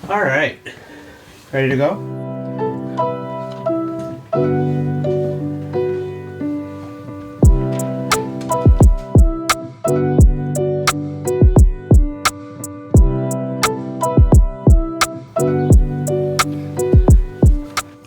All right, ready to go?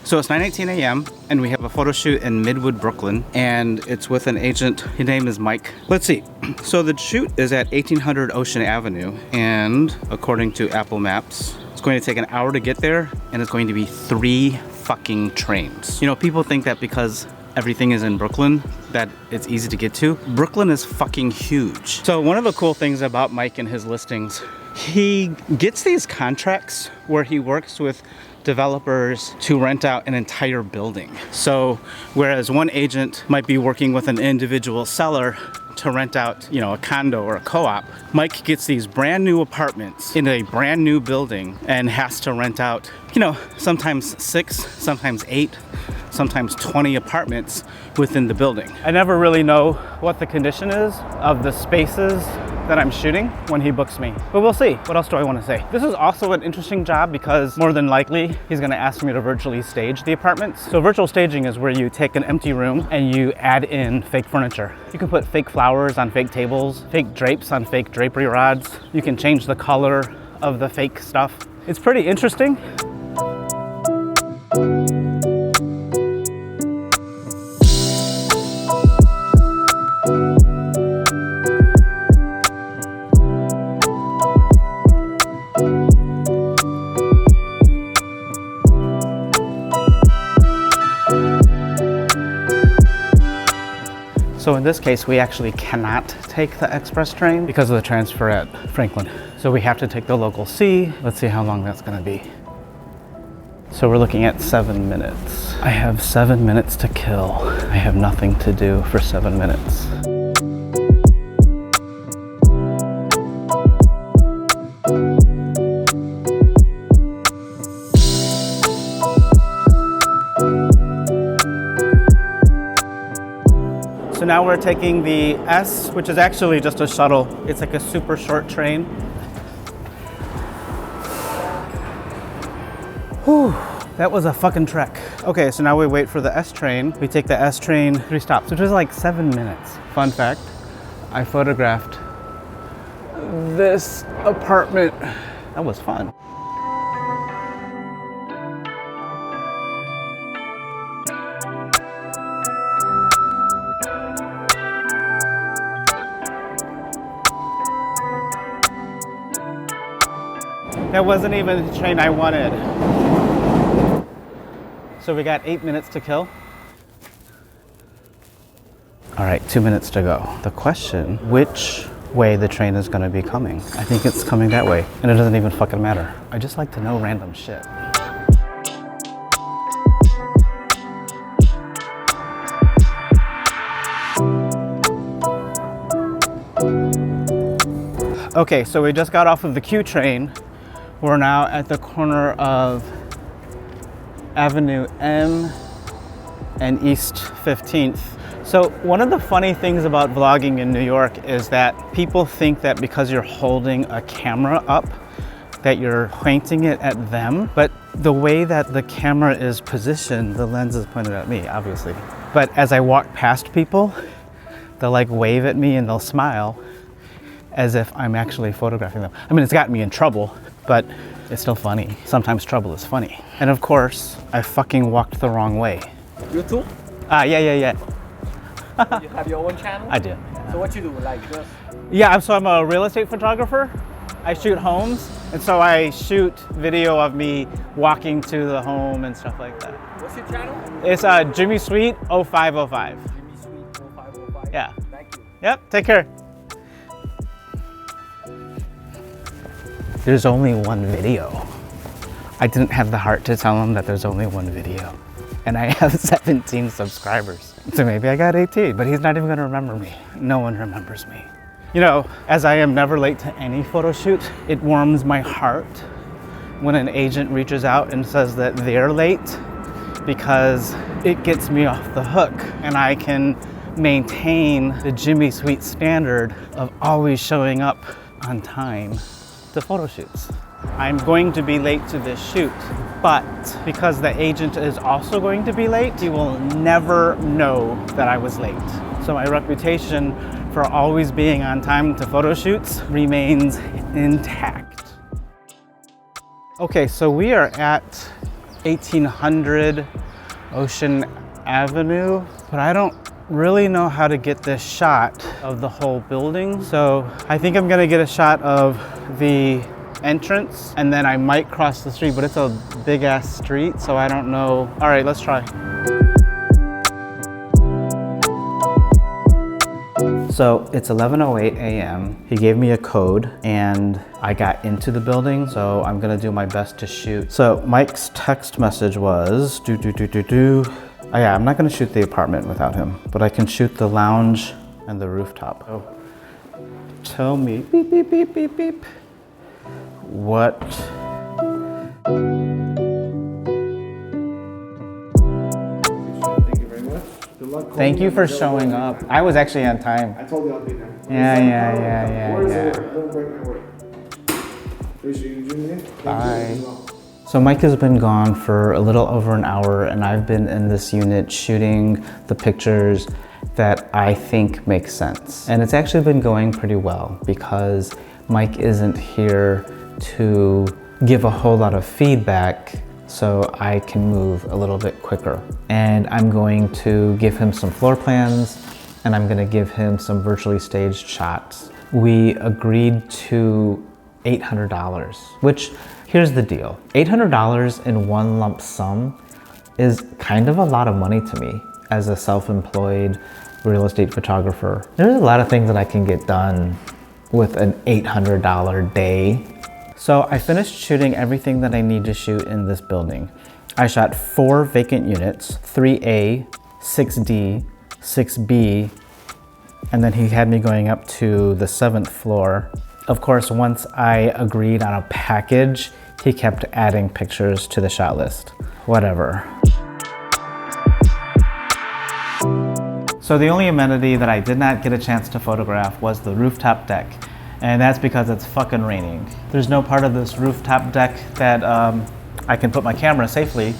So it's 9:18 a.m. and we have a photo shoot in Midwood, Brooklyn, and it's with an agent. His name is Mike. Let's see. So the shoot is at 1800 Ocean Avenue, and according to Apple Maps, it's going to take an hour to get there, and it's going to be 3 fucking trains. You know, people think that because everything is in Brooklyn that it's easy to get to. Brooklyn is fucking huge. So one of the cool things about Mike and his listings, he gets these contracts where he works with developers to rent out an entire building. So whereas one agent might be working with an individual seller to rent out, you know, a condo or a co-op, Mike gets these brand new apartments in a brand new building and has to rent out, you know, sometimes 6, sometimes 8, sometimes 20 apartments within the building. I never really know what the condition is of the spaces that I'm shooting when he books me, but we'll see. What else do I want to say? This is also an interesting job because more than likely he's going to ask me to virtually stage the apartments. So virtual staging is where you take an empty room and you add in fake furniture. You can put fake flowers on fake tables, fake drapes on fake drapery rods. You can change the color of the fake stuff. It's pretty interesting. So in this case, we actually cannot take the express train because of the transfer at Franklin. So we have to take the local C. Let's see how long that's gonna be. So we're looking at 7 minutes. I have 7 minutes to kill. I have nothing to do for 7 minutes. So now we're taking the S, which is actually just a shuttle. It's like a super short train. Whew, that was a fucking trek. Okay, so now we wait for the S train. We take the S train 3 stops, which is like 7 minutes. Fun fact, I photographed this apartment. That was fun. That wasn't even the train I wanted. So we got 8 minutes to kill. All right, 2 minutes to go. The question, which way the train is gonna be coming? I think it's coming that way, and it doesn't even fucking matter. I just like to know random shit. Okay, so we just got off of the Q train. We're now at the corner of Avenue M and East 15th. So one of the funny things about vlogging in New York is that people think that because you're holding a camera up, that you're pointing it at them. But the way that the camera is positioned, the lens is pointed at me, obviously. But as I walk past people, they'll like wave at me and they'll smile as if I'm actually photographing them. I mean, it's gotten me in trouble, but it's still funny. Sometimes trouble is funny. And of course, I fucking walked the wrong way. YouTube? Yeah. You have your own channel? I do. So what you do, like this? Yeah, so I'm a real estate photographer. I shoot homes, and so I shoot video of me walking to the home and stuff like that. What's your channel? It's Jimmy Sweet 0505. Jimmy Sweet 0505. Yeah. Thank you. Yep, take care. There's only one video. I didn't have the heart to tell him that there's only one video. And I have 17 subscribers. So maybe I got 18, but he's not even gonna remember me. No one remembers me. You know, as I am never late to any photo shoot, it warms my heart when an agent reaches out and says that they're late, because it gets me off the hook and I can maintain the Jimmy Sweet standard of always showing up on time to photo shoots. I'm going to be late to this shoot. But because the agent is also going to be late, he will never know that I was late. So my reputation for always being on time to photo shoots remains intact. Okay, so we are at 1800 Ocean Avenue, but I don't really know how to get this shot of the whole building. So I think I'm gonna get a shot of the entrance and then I might cross the street, but it's a big ass street, so I don't know. All right, let's try. So it's 11:08 a.m. He gave me a code and I got into the building, so I'm gonna do my best to shoot. So Mike's text message was Oh yeah, I'm not gonna shoot the apartment without him, but I can shoot the lounge and the rooftop. Oh, tell me, beep, beep, beep, beep, beep. What? Thank you very much. Good luck. Thank you for showing up. I was actually on time. I told you I'll be there. Yeah. Don't break my word. Appreciate you, Junior. Bye. So Mike has been gone for a little over an hour and I've been in this unit shooting the pictures that I think make sense. And it's actually been going pretty well because Mike isn't here to give a whole lot of feedback, so I can move a little bit quicker. And I'm going to give him some floor plans and I'm gonna give him some virtually staged shots. We agreed to $800, which, here's the deal. $800 in one lump sum is kind of a lot of money to me as a self-employed real estate photographer. There's a lot of things that I can get done with an $800 day. So I finished shooting everything that I need to shoot in this building. I shot 4 vacant units, 3A, 6D, 6B, and then he had me going up to the 7th floor. Of course, once I agreed on a package, he kept adding pictures to the shot list. Whatever. So the only amenity that I did not get a chance to photograph was the rooftop deck. And that's because it's fucking raining. There's no part of this rooftop deck that I can put my camera safely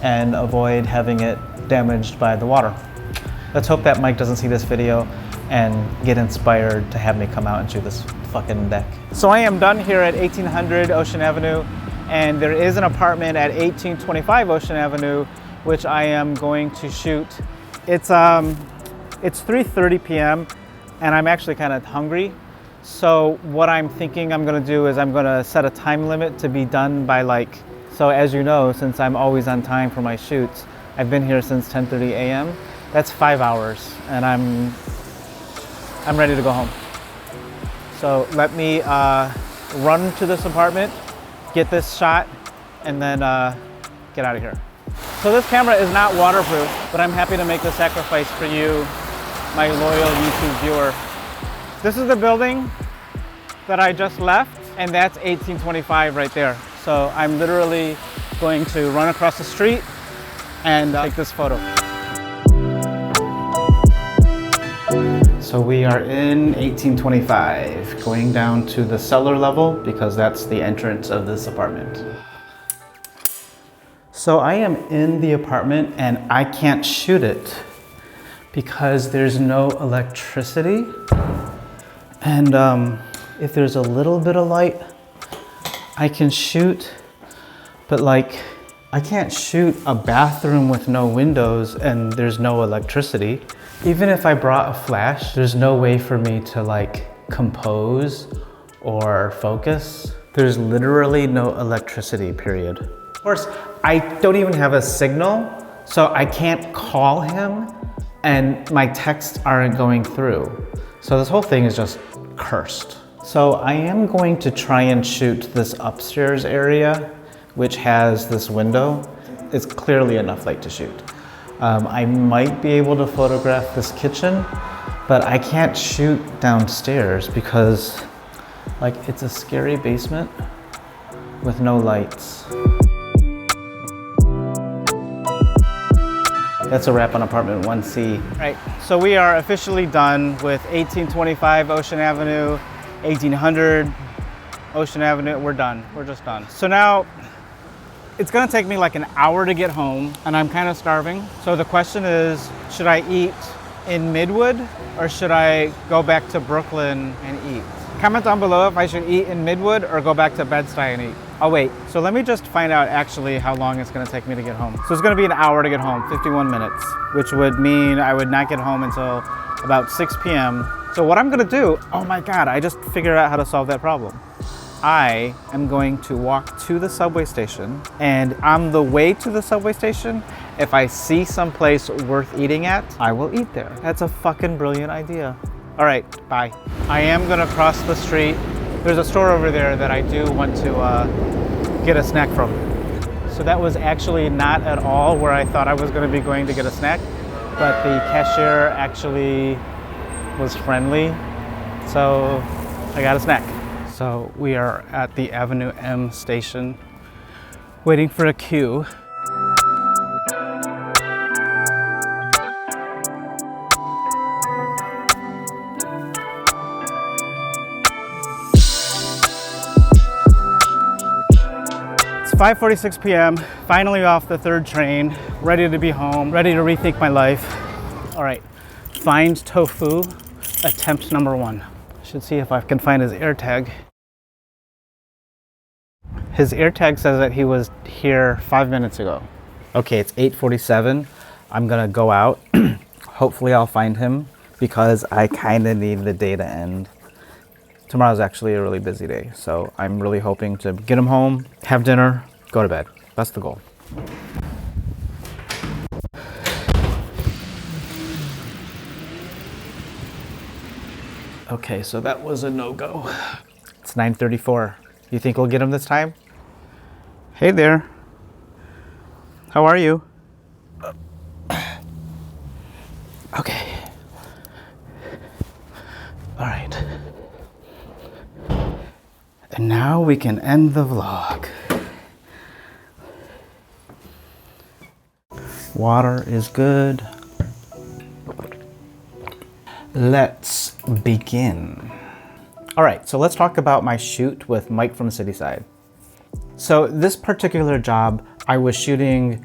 and avoid having it damaged by the water. Let's hope that Mike doesn't see this video and get inspired to have me come out and shoot this fucking deck. So I am done here at 1800 Ocean Avenue, and there is an apartment at 1825 Ocean Avenue, which I am going to shoot. It's 3:30 p.m. and I'm actually kind of hungry. So what I'm thinking I'm gonna do is I'm gonna set a time limit to be done by so as you know, since I'm always on time for my shoots, I've been here since 10:30 a.m. That's 5 hours and I'm ready to go home. So let me run to this apartment, get this shot, and then get out of here. So this camera is not waterproof, but I'm happy to make the sacrifice for you, my loyal YouTube viewer. This is the building that I just left, and that's 1825 right there. So I'm literally going to run across the street and take this photo. So we are in 1825, going down to the cellar level because that's the entrance of this apartment. So I am in the apartment and I can't shoot it because there's no electricity. And if there's a little bit of light, I can shoot, but I can't shoot a bathroom with no windows and there's no electricity. Even if I brought a flash, there's no way for me to compose or focus. There's literally no electricity, period. Of course, I don't even have a signal, so I can't call him and my texts aren't going through. So this whole thing is just cursed. So I am going to try and shoot this upstairs area, which has this window. It's clearly enough light to shoot. I might be able to photograph this kitchen, but I can't shoot downstairs because it's a scary basement with no lights. That's a wrap on apartment 1C. Right, so we are officially done with 1825 Ocean Avenue, 1800 Ocean Avenue, we're done. We're just done. So now, it's gonna take me like an hour to get home, and I'm kind of starving. So the question is, should I eat in Midwood, or should I go back to Brooklyn and eat? Comment down below if I should eat in Midwood or go back to Bed-Stuy and eat. I'll wait. So let me just find out actually how long it's gonna take me to get home. So it's gonna be an hour to get home, 51 minutes, which would mean I would not get home until about 6 p.m. So what I'm gonna do, oh my God, I just figured out how to solve that problem. I am going to walk to the subway station, and on the way to the subway station, if I see some place worth eating at, I will eat there. That's a fucking brilliant idea. All right, bye. I am gonna cross the street. There's a store over there that I do want to get a snack from. So that was actually not at all where I thought I was gonna be going to get a snack, but the cashier actually was friendly, so I got a snack. So we are at the Avenue M station, waiting for a queue. It's 5:46 p.m., finally off the third train, ready to be home, ready to rethink my life. All right, find Tofu, attempt number 1. Should see if I can find his AirTag. His AirTag says that he was here 5 minutes ago. Okay, it's 8:47. I'm gonna go out. Hopefully I'll find him because I kinda need the day to end. Tomorrow's actually a really busy day, so I'm really hoping to get him home, have dinner, go to bed. That's the goal. Okay, so that was a no-go. It's 9:34. You think we'll get him this time? Hey there. How are you? Okay. All right. And now we can end the vlog. Water is good. Let's begin. All right, so let's talk about my shoot with Mike from Cityside. So this particular job, I was shooting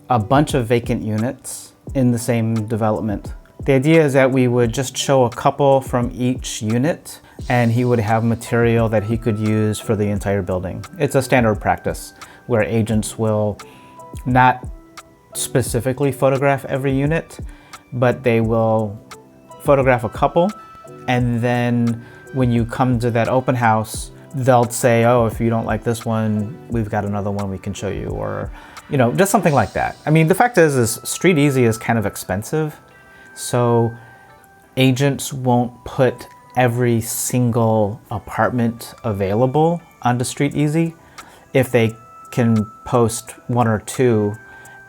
a bunch of vacant units in the same development. The idea is that we would just show a couple from each unit, and he would have material that he could use for the entire building. It's a standard practice where agents will not specifically photograph every unit, but they will photograph a couple, and then when you come to that open house, they'll say, oh, if you don't like this one, we've got another one we can show you, or, you know, just something like that. I mean, the fact is Street Easy is kind of expensive, so agents won't put every single apartment available onto Street Easy if they can post 1 or 2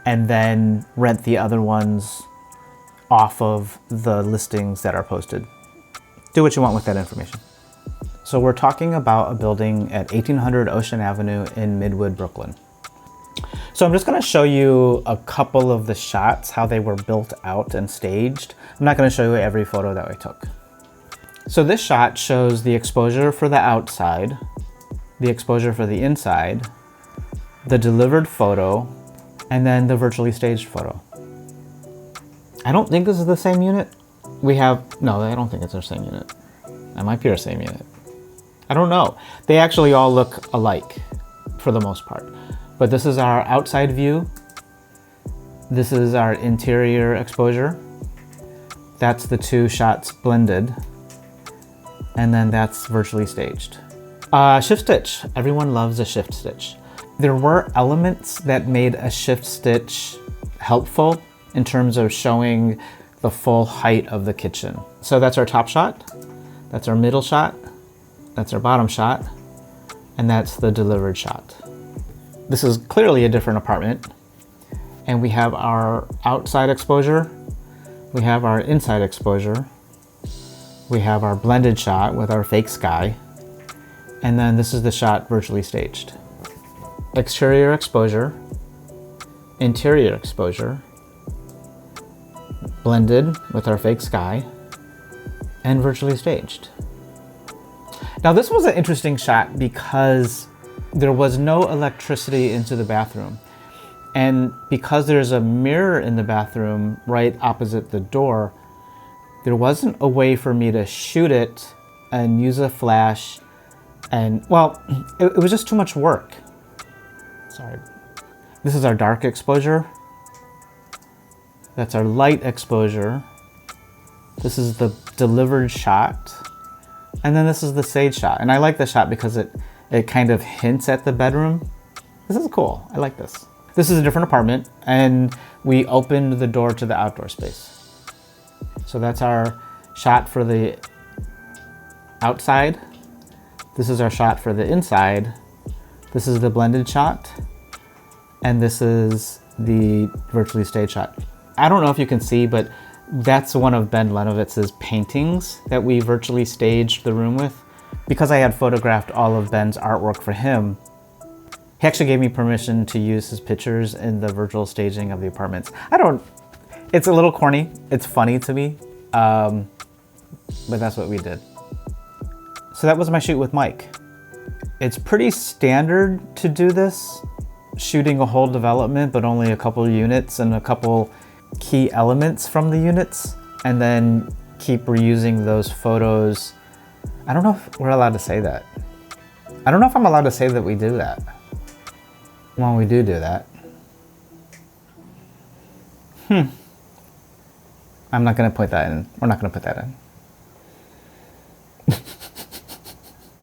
and then rent the other ones off of the listings that are posted. Do what you want with that information. So we're talking about a building at 1800 Ocean Avenue in Midwood, Brooklyn. So I'm just gonna show you a couple of the shots, how they were built out and staged. I'm not gonna show you every photo that I took. So this shot shows the exposure for the outside, the exposure for the inside, the delivered photo, and then the virtually staged photo. I don't think this is the same unit. No, I don't think it's our same unit. That might be our same unit. I don't know. They actually all look alike for the most part. But this is our outside view. This is our interior exposure. That's the 2 shots blended. And then that's virtually staged. Shift stitch. Everyone loves a shift stitch. There were elements that made a shift stitch helpful in terms of showing the full height of the kitchen. So that's our top shot, that's our middle shot, that's our bottom shot, and that's the delivered shot. This is clearly a different apartment, and we have our outside exposure, we have our inside exposure, we have our blended shot with our fake sky, and then this is the shot virtually staged. Exterior exposure, interior exposure, blended with our fake sky, and virtually staged. Now this was an interesting shot because there was no electricity into the bathroom. And because there's a mirror in the bathroom right opposite the door, there wasn't a way for me to shoot it and use a flash. And well, it was just too much work. Sorry. This is our dark exposure. That's our light exposure. This is the delivered shot. And then this is the stage shot. And I like the shot because it kind of hints at the bedroom. This is cool. I like this. This is a different apartment, and we opened the door to the outdoor space. So that's our shot for the outside. This is our shot for the inside. This is the blended shot. And this is the virtually staged shot. I don't know if you can see, but that's one of Ben Lenovitz's paintings that we virtually staged the room with. Because I had photographed all of Ben's artwork for him, he actually gave me permission to use his pictures in the virtual staging of the apartments. It's a little corny. It's funny to me, but that's what we did. So that was my shoot with Mike. It's pretty standard to do this, shooting a whole development, but only a couple units and a couple key elements from the units, and then keep reusing those photos. I don't know if we're allowed to say that. I don't know if I'm allowed to say that we do that. Well, we do that. I'm not gonna put that in. We're not gonna put that in.